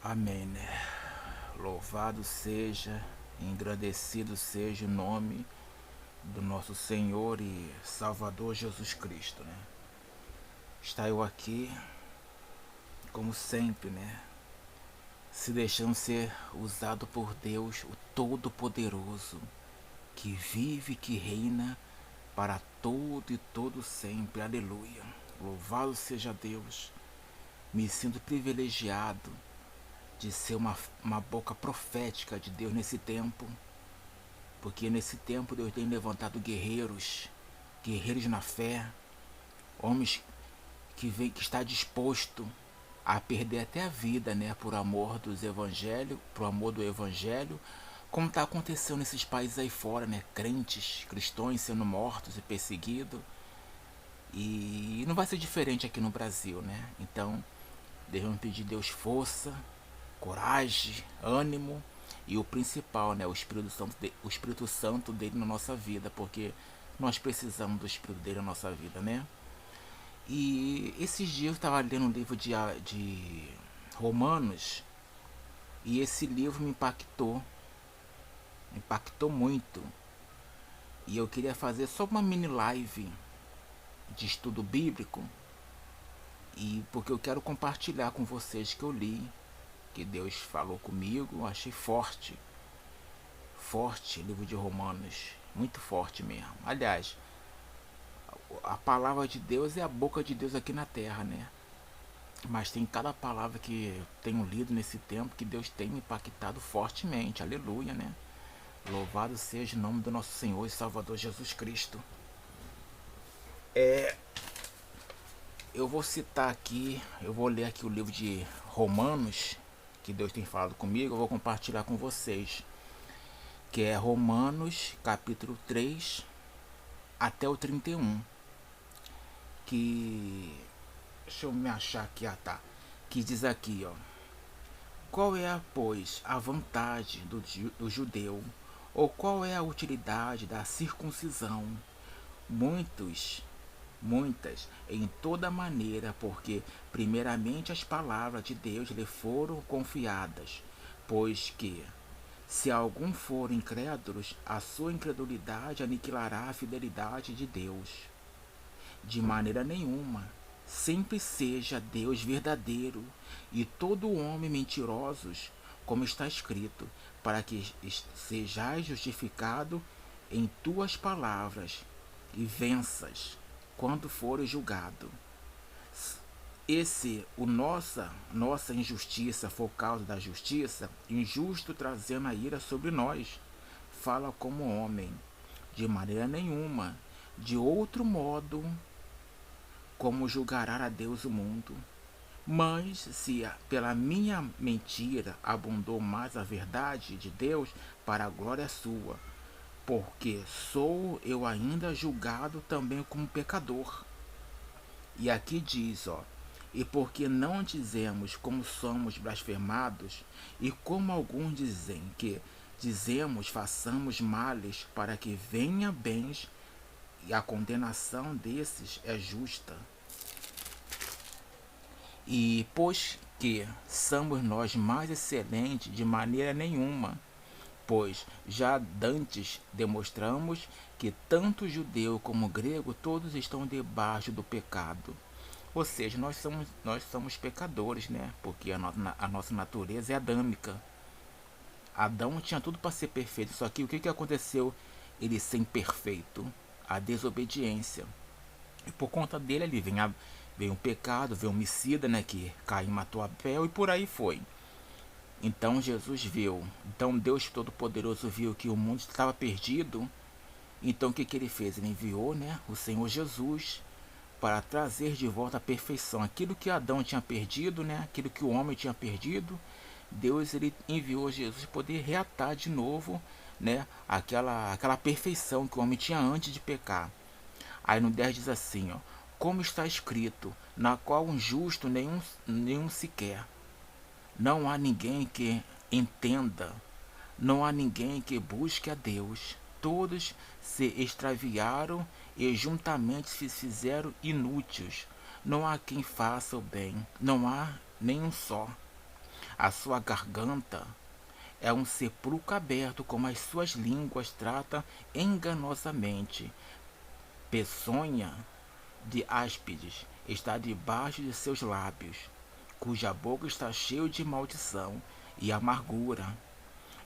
Amém, né? Louvado seja, engrandecido seja o nome do nosso Senhor e Salvador Jesus Cristo, né? Está eu aqui, como sempre, né? Se deixando ser usado por Deus, o Todo-Poderoso, que vive, que reina para todo e todo sempre. Aleluia. Louvado seja Deus. Me sinto privilegiado de ser uma boca profética de Deus nesse tempo, porque nesse tempo Deus tem levantado guerreiros, guerreiros na fé, homens que está disposto a perder até a vida, né, por amor dos evangelhos, por amor do evangelho, como está acontecendo nesses países aí fora, né, crentes, cristãos sendo mortos e perseguidos, e não vai ser diferente aqui no Brasil, né? Então, devemos pedir a Deus força, coragem, ânimo e o principal, né, o Espírito Santo dele na nossa vida, porque nós precisamos do Espírito dele na nossa vida, né? E esses dias eu estava lendo um livro de Romanos e esse livro me impactou muito. E eu queria fazer só uma mini live de estudo bíblico e porque eu quero compartilhar com vocês que eu li, que Deus falou comigo, achei forte. Forte, livro de Romanos, muito forte mesmo. Aliás, a palavra de Deus é a boca de Deus aqui na terra, né? Mas tem cada palavra que eu tenho lido nesse tempo que Deus tem me impactado fortemente. Aleluia, né? Louvado seja o nome do nosso Senhor e Salvador Jesus Cristo. Eu vou citar aqui, eu vou ler aqui o livro de Romanos, que Deus tem falado comigo, eu vou compartilhar com vocês, que é Romanos capítulo 3 até o 31, que deixa eu me achar aqui, tá, que diz aqui, ó: qual é, pois, a vantagem do judeu, ou qual é a utilidade da circuncisão? Muitos, muitas, em toda maneira, porque primeiramente as palavras de Deus lhe foram confiadas, pois que, se algum for incrédulos, a sua incredulidade aniquilará a fidelidade de Deus. De maneira nenhuma. Sempre seja Deus verdadeiro e todo homem mentirosos, como está escrito, para que sejais justificado em tuas palavras e venças quando fores julgado. E se o nossa injustiça for causa da justiça, injusto trazendo a ira sobre nós, fala como homem, de maneira nenhuma. De outro modo, como julgará a Deus o mundo? Mas se pela minha mentira abundou mais a verdade de Deus, para a glória sua, porque sou eu ainda julgado também como pecador. E aqui diz, ó: e porque não dizemos como somos blasfemados, e como alguns dizem que dizemos façamos males para que venha bens, e a condenação desses é justa. E pois que somos nós mais excelentes de maneira nenhuma, pois já dantes demonstramos que tanto judeu como grego todos estão debaixo do pecado. Ou seja, nós somos pecadores, né? Porque a nossa natureza é adâmica. Adão tinha tudo para ser perfeito, só que o que aconteceu? Ele ser imperfeito, a desobediência. E por conta dele ali vem o pecado, vem o homicida, né? Que Caim matou Abel e por aí foi. Então Jesus viu, então Deus Todo-Poderoso viu que o mundo estava perdido. Então o que ele fez? Ele enviou, né, o Senhor Jesus para trazer de volta a perfeição. Aquilo que Adão tinha perdido, né, aquilo que o homem tinha perdido, Deus ele enviou Jesus para poder reatar de novo, né, aquela perfeição que o homem tinha antes de pecar. Aí no 10 diz assim, ó: como está escrito, na qual um justo nenhum sequer. Não há ninguém que entenda, não há ninguém que busque a Deus. Todos se extraviaram e juntamente se fizeram inúteis. Não há quem faça o bem, não há nenhum só. A sua garganta é um sepulcro aberto, como as suas línguas tratam enganosamente. Peçonha de áspides está debaixo de seus lábios, cuja boca está cheia de maldição e amargura,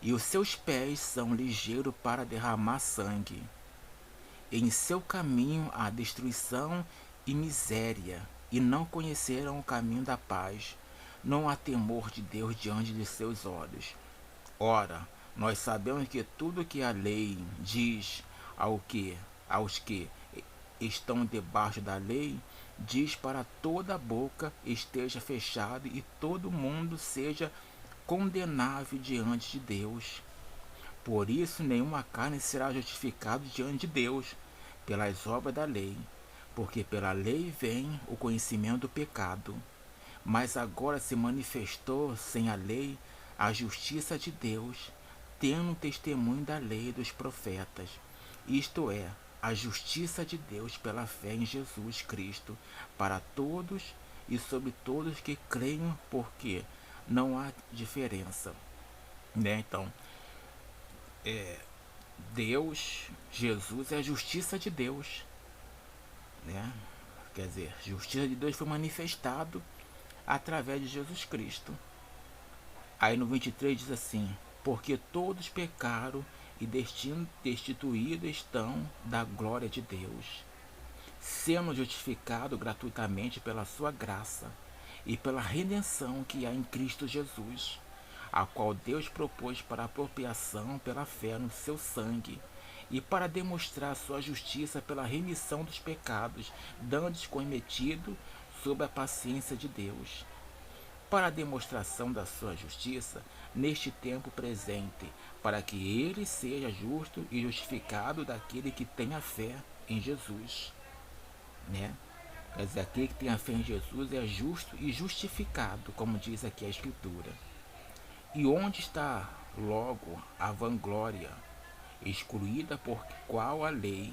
e os seus pés são ligeiros para derramar sangue. Em seu caminho há destruição e miséria, e não conheceram o caminho da paz. Não há temor de Deus diante de seus olhos. Ora, nós sabemos que tudo que a lei diz aos que estão debaixo da lei, diz para toda a boca esteja fechada e todo mundo seja condenável diante de Deus. Por isso, nenhuma carne será justificada diante de Deus pelas obras da lei, porque pela lei vem o conhecimento do pecado. Mas agora se manifestou sem a lei a justiça de Deus, tendo testemunho da lei e dos profetas, isto é, a justiça de Deus pela fé em Jesus Cristo, para todos e sobre todos que creem, porque não há diferença. Então, Deus, Jesus é a justiça de Deus. Quer dizer, a justiça de Deus foi manifestado através de Jesus Cristo. Aí no 23 diz assim: porque todos pecaram e destituídos estão da glória de Deus, sendo justificado gratuitamente pela sua graça e pela redenção que há em Cristo Jesus, a qual Deus propôs para apropriação pela fé no seu sangue, e para demonstrar sua justiça pela remissão dos pecados, dantes cometido sob a paciência de Deus, para a demonstração da sua justiça neste tempo presente, para que ele seja justo e justificado daquele que tem a fé em Jesus. Quer dizer, aquele que tem a fé em Jesus é justo e justificado, como diz aqui a Escritura. E onde está logo a vanglória, excluída por qual a lei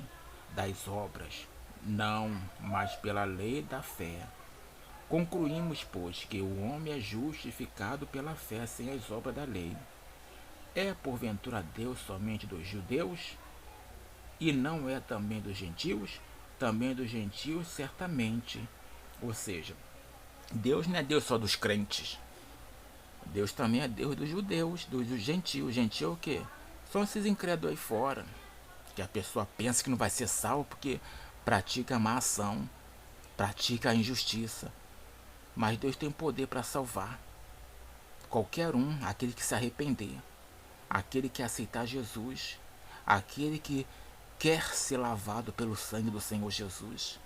das obras? Não, mas pela lei da fé. Concluímos, pois, que o homem é justificado pela fé sem as obras da lei. É porventura Deus somente dos judeus? E não é também dos gentios? Também dos gentios, certamente. Ou seja, Deus não é Deus só dos crentes. Deus também é Deus dos judeus, dos gentios. Gentio é o quê? São esses incrédulos aí fora, que a pessoa pensa que não vai ser salvo porque pratica a má ação, pratica a injustiça. Mas Deus tem poder para salvar qualquer um, aquele que se arrepender, aquele que aceitar Jesus, aquele que quer ser lavado pelo sangue do Senhor Jesus.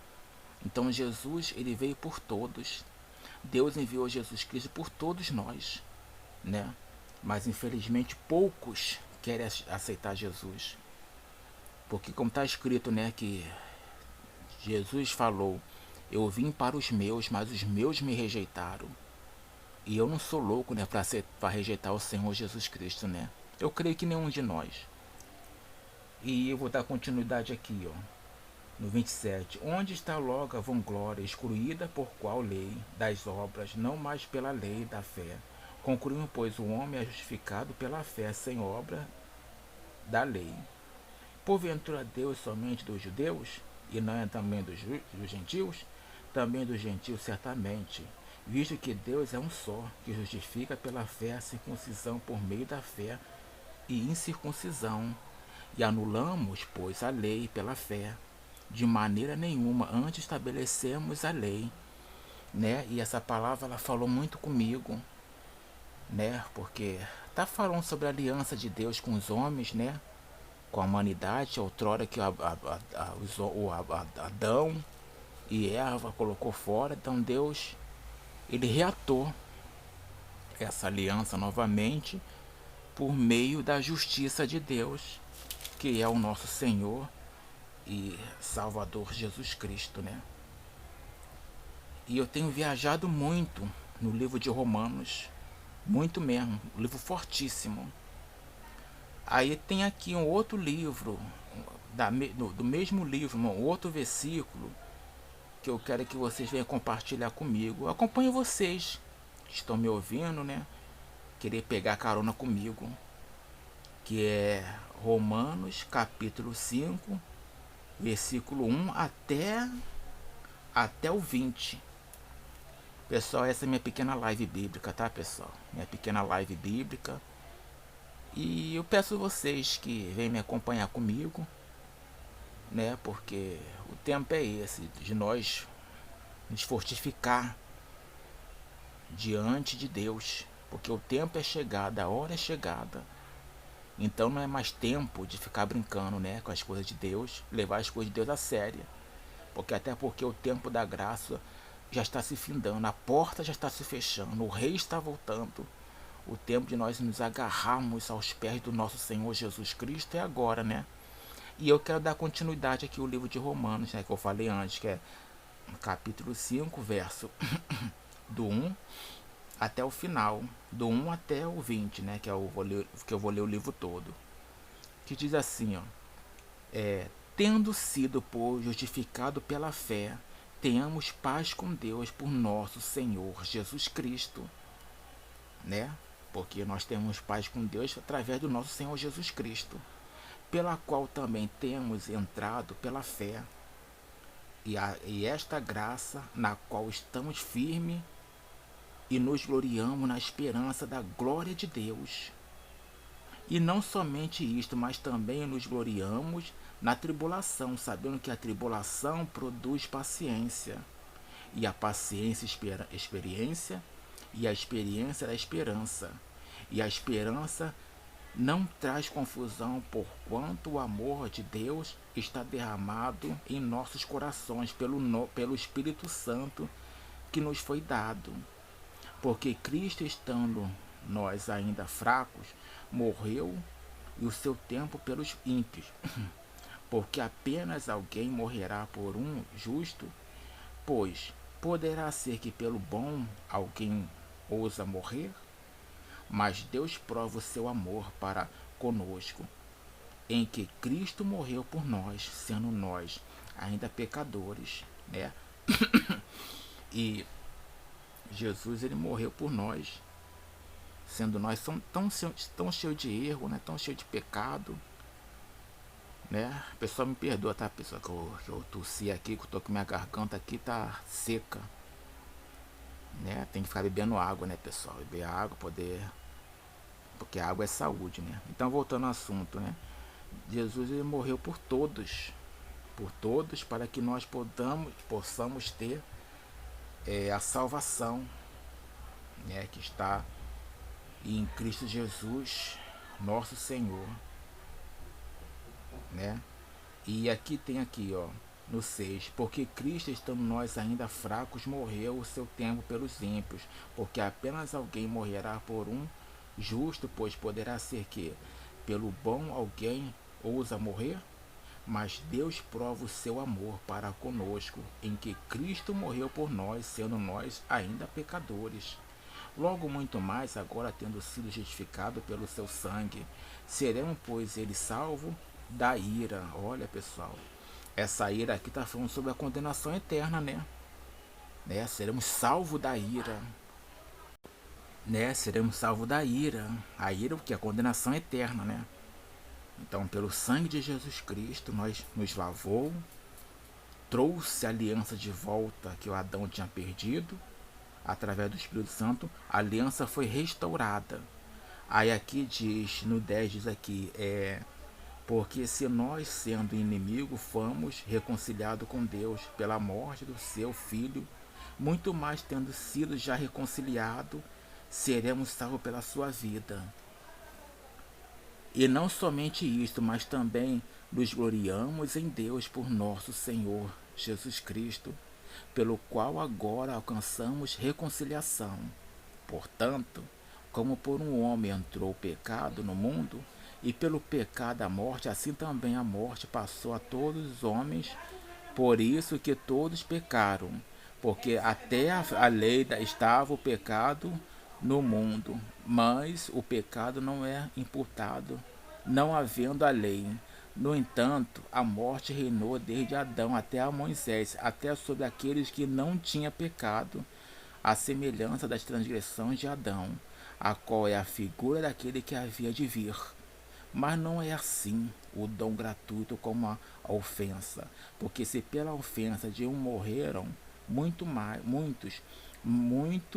Então Jesus, ele veio por todos. Deus enviou Jesus Cristo por todos nós, Mas infelizmente poucos querem aceitar Jesus. Porque como está escrito, que Jesus falou: eu vim para os meus, mas os meus me rejeitaram. E eu não sou louco, para rejeitar o Senhor Jesus Cristo, Eu creio que nenhum de nós. E eu vou dar continuidade aqui, no 27. Onde está logo a vanglória, excluída por qual lei das obras, não mais pela lei da fé? Concluímos, pois, o homem é justificado pela fé, sem obra da lei. Porventura Deus somente dos judeus, e não é também dos gentios? Também dos gentios, certamente, visto que Deus é um só, que justifica pela fé a circuncisão por meio da fé e incircuncisão. E anulamos, pois, a lei pela fé. De maneira nenhuma, antes estabelecemos a lei. E essa palavra ela falou muito comigo, porque está falando sobre a aliança de Deus com os homens, com a humanidade, outrora que Adão e Eva colocou fora. Então Deus, ele reatou essa aliança novamente por meio da justiça de Deus, que é o nosso Senhor e Salvador Jesus Cristo, E eu tenho viajado muito no livro de Romanos, muito mesmo, um livro fortíssimo. Aí tem aqui um outro livro, do mesmo livro, um outro versículo, que eu quero que vocês venham compartilhar comigo. Eu acompanho vocês que estão me ouvindo, querer pegar carona comigo, que é Romanos capítulo 5, versículo 1 até o 20. Pessoal, essa é minha pequena live bíblica, tá, pessoal? Minha pequena live bíblica. E eu peço a vocês que venham me acompanhar comigo, né? Porque o tempo é esse, de nós nos fortificar diante de Deus. Porque o tempo é chegado, a hora é chegada. Então não é mais tempo de ficar brincando, né, com as coisas de Deus, levar as coisas de Deus a sério. Até porque o tempo da graça já está se findando, a porta já está se fechando, o rei está voltando. O tempo de nós nos agarrarmos aos pés do nosso Senhor Jesus Cristo é agora, né? E eu quero dar continuidade aqui ao livro de Romanos, né, que eu falei antes, que é capítulo 5, verso do 1 até o final, do 1 até o 20, né, que eu vou ler o livro todo. Que diz assim, ó: tendo sido, pois, justificado pela fé, tenhamos paz com Deus por nosso Senhor Jesus Cristo, né? Porque nós temos paz com Deus através do nosso Senhor Jesus Cristo, pela qual também temos entrado pela fé, e esta graça na qual estamos firmes e nos gloriamos na esperança da glória de Deus. E não somente isto, mas também nos gloriamos na tribulação, sabendo que a tribulação produz paciência, e a paciência experiência, e a experiência da esperança, e a esperança não traz confusão, porquanto o amor de Deus está derramado em nossos corações pelo Espírito Santo que nos foi dado. Porque Cristo, estando nós ainda fracos, morreu, e o seu tempo pelos ímpios. Porque apenas alguém morrerá por um justo, pois poderá ser que pelo bom alguém ousa morrer? Mas Deus prova o seu amor para conosco, em que Cristo morreu por nós, sendo nós ainda pecadores, né? E Jesus, ele morreu por nós, sendo nós tão cheios de erro, né? Tão cheios de pecado, né? Pessoal, me perdoa, tá, pessoal, que eu tossi aqui, que eu tô com minha garganta aqui, tá seca, né? Tem que ficar bebendo água, né, pessoal? Beber água, porque a água é saúde, né? Então, voltando ao assunto, né? Jesus, ele morreu por todos, para que nós possamos ter a salvação, né? Que está em Cristo Jesus, nosso Senhor, né? E aqui tem aqui, ó, no 6: porque Cristo, estando nós ainda fracos, morreu o seu tempo pelos ímpios, porque apenas alguém morrerá por um justo, pois poderá ser que pelo bom alguém ousa morrer? Mas Deus prova o seu amor para conosco, em que Cristo morreu por nós, sendo nós ainda pecadores. Logo muito mais, agora tendo sido justificado pelo seu sangue, seremos, pois, ele salvo da ira. Olha, pessoal, essa ira aqui está falando sobre a condenação eterna, né? Seremos salvos da ira, né? Seremos salvos da ira. A ira, que é a condenação eterna, né? Então, pelo sangue de Jesus Cristo, nós nos lavou, trouxe a aliança de volta que o Adão tinha perdido, através do Espírito Santo, a aliança foi restaurada. Aí aqui diz, no 10 diz aqui, porque se nós, sendo inimigo, fomos reconciliados com Deus pela morte do seu Filho, muito mais tendo sido já reconciliado, seremos salvos pela sua vida. E não somente isto, mas também nos gloriamos em Deus por nosso Senhor Jesus Cristo, pelo qual agora alcançamos reconciliação. Portanto, como por um homem entrou o pecado no mundo, e pelo pecado a morte, assim também a morte passou a todos os homens, por isso que todos pecaram, porque até a lei estava o pecado no mundo, mas o pecado não é imputado, não havendo a lei. No entanto, a morte reinou desde Adão até a Moisés, até sobre aqueles que não tinham pecado, à semelhança das transgressões de Adão, a qual é a figura daquele que havia de vir. Mas não é assim o dom gratuito como a ofensa, porque se pela ofensa de um morreram muito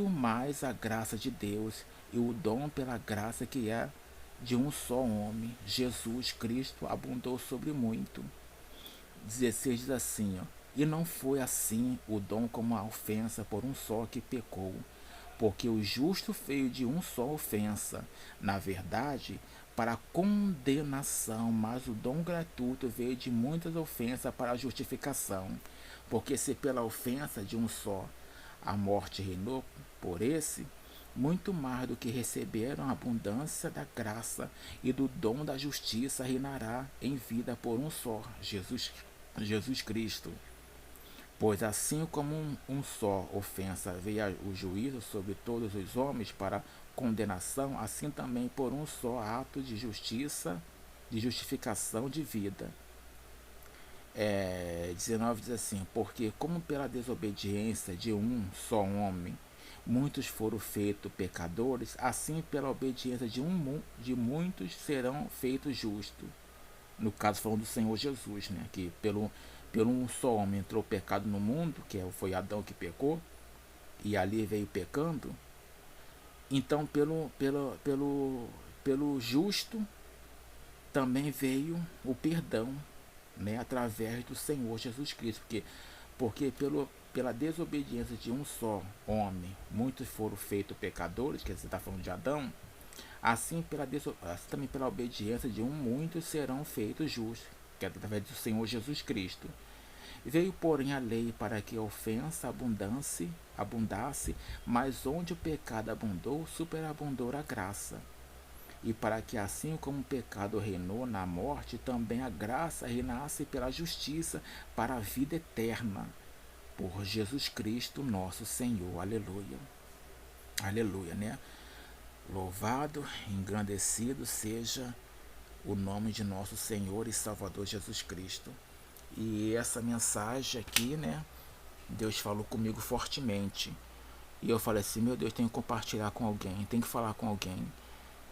mais a graça de Deus e o dom pela graça que é de um só homem, Jesus Cristo, abundou sobre muito. 16 diz assim, ó, e não foi assim o dom como a ofensa por um só que pecou, porque o justo veio de um só ofensa, na verdade, para condenação, mas o dom gratuito veio de muitas ofensas para a justificação. Porque se pela ofensa de um só a morte reinou por esse, muito mais do que receberam a abundância da graça e do dom da justiça reinará em vida por um só, Jesus Cristo. Pois assim como um só ofensa veio o juízo sobre todos os homens para condenação, assim também por um só ato de justiça, de justificação de vida. 19 diz assim, porque como pela desobediência de um só homem muitos foram feitos pecadores, assim pela obediência de muitos serão feitos justos. No caso falando do Senhor Jesus, né? Que pelo um só homem entrou o pecado no mundo, que foi Adão que pecou, e ali veio pecando. Então pelo justo também veio o perdão, né? Através do Senhor Jesus Cristo, porque pela desobediência de um só homem, muitos foram feitos pecadores, que você está falando de Adão, assim também pela obediência de muitos serão feitos justos, que é através do Senhor Jesus Cristo. Veio, porém, a lei para que a ofensa abundasse, mas onde o pecado abundou, superabundou a graça. E para que assim como o pecado reinou na morte, também a graça reinasse pela justiça para a vida eterna, por Jesus Cristo nosso Senhor. Aleluia. Aleluia, né? Louvado, engrandecido seja o nome de nosso Senhor e Salvador Jesus Cristo. E essa mensagem aqui, né? Deus falou comigo fortemente. E eu falei assim, meu Deus, tenho que compartilhar com alguém, tenho que falar com alguém.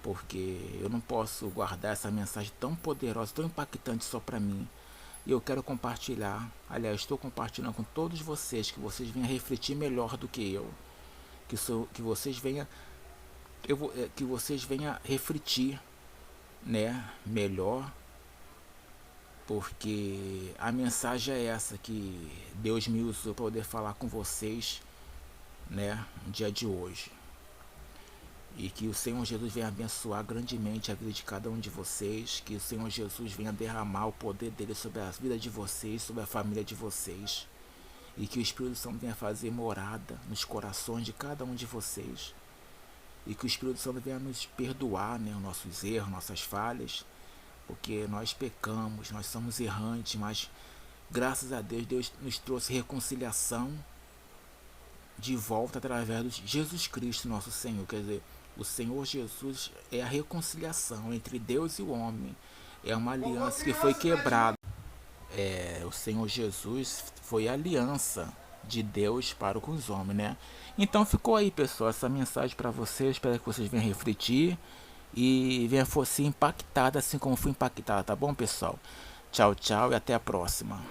Porque eu não posso guardar essa mensagem tão poderosa, tão impactante só para mim. E eu quero compartilhar, aliás, estou compartilhando com todos vocês, que vocês venham refletir melhor do que eu. Que vocês venham que vocês venham refletir, né, melhor, porque a mensagem é essa que Deus me usou para poder falar com vocês, né, no dia de hoje. E que o Senhor Jesus venha abençoar grandemente a vida de cada um de vocês, que o Senhor Jesus venha derramar o poder dele sobre a vida de vocês, sobre a família de vocês, e que o Espírito Santo venha fazer morada nos corações de cada um de vocês, e que o Espírito Santo venha nos perdoar, né, os nossos erros, nossas falhas, porque nós pecamos, nós somos errantes, mas graças a Deus, Deus nos trouxe reconciliação de volta através de Jesus Cristo, nosso Senhor. Quer dizer, o Senhor Jesus é a reconciliação entre Deus e o homem. É uma aliança que foi quebrada. O Senhor Jesus foi a aliança de Deus para com os homens, né? Então ficou aí, pessoal, essa mensagem para vocês. Espero que vocês venham refletir e venham ser impactados assim como fui impactado, tá bom, pessoal? Tchau, tchau e até a próxima.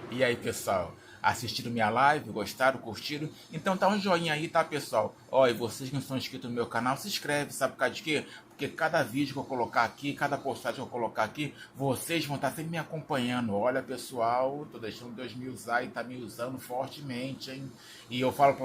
E aí, pessoal? Assistiram minha live? Gostaram? Curtiram? Então tá um joinha aí, tá, pessoal? Ó, e vocês que não são inscritos no meu canal, se inscreve, sabe por causa de quê? Porque cada vídeo que eu colocar aqui, cada postagem que eu colocar aqui, vocês vão estar sempre me acompanhando. Olha, pessoal, tô deixando Deus me usar e tá me usando fortemente, hein? E eu falo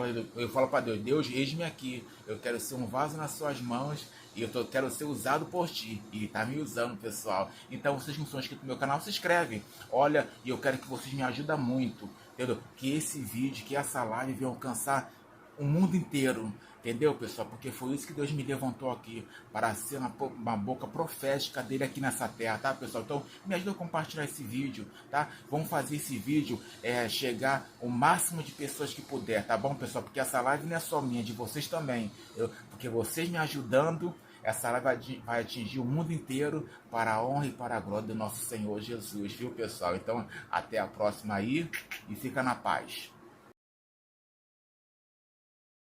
pra Deus, Deus, eis-me aqui. Eu quero ser um vaso nas suas mãos e quero ser usado por ti. E tá me usando, pessoal. Então, vocês que não são inscritos no meu canal, se inscreve. Olha, e eu quero que vocês me ajudem muito. Entendeu? Que esse vídeo, que essa live venha alcançar o mundo inteiro. Entendeu, pessoal? Porque foi isso que Deus me levantou aqui. Para ser uma boca profética dele aqui nessa terra, tá, pessoal? Então, me ajuda a compartilhar esse vídeo, tá? Vamos fazer esse vídeo chegar o máximo de pessoas que puder, tá bom, pessoal? Porque essa live não é só minha, é de vocês também. Porque vocês me ajudando, essa live vai atingir o mundo inteiro para a honra e para a glória do nosso Senhor Jesus, viu, pessoal? Então, até a próxima aí e fica na paz.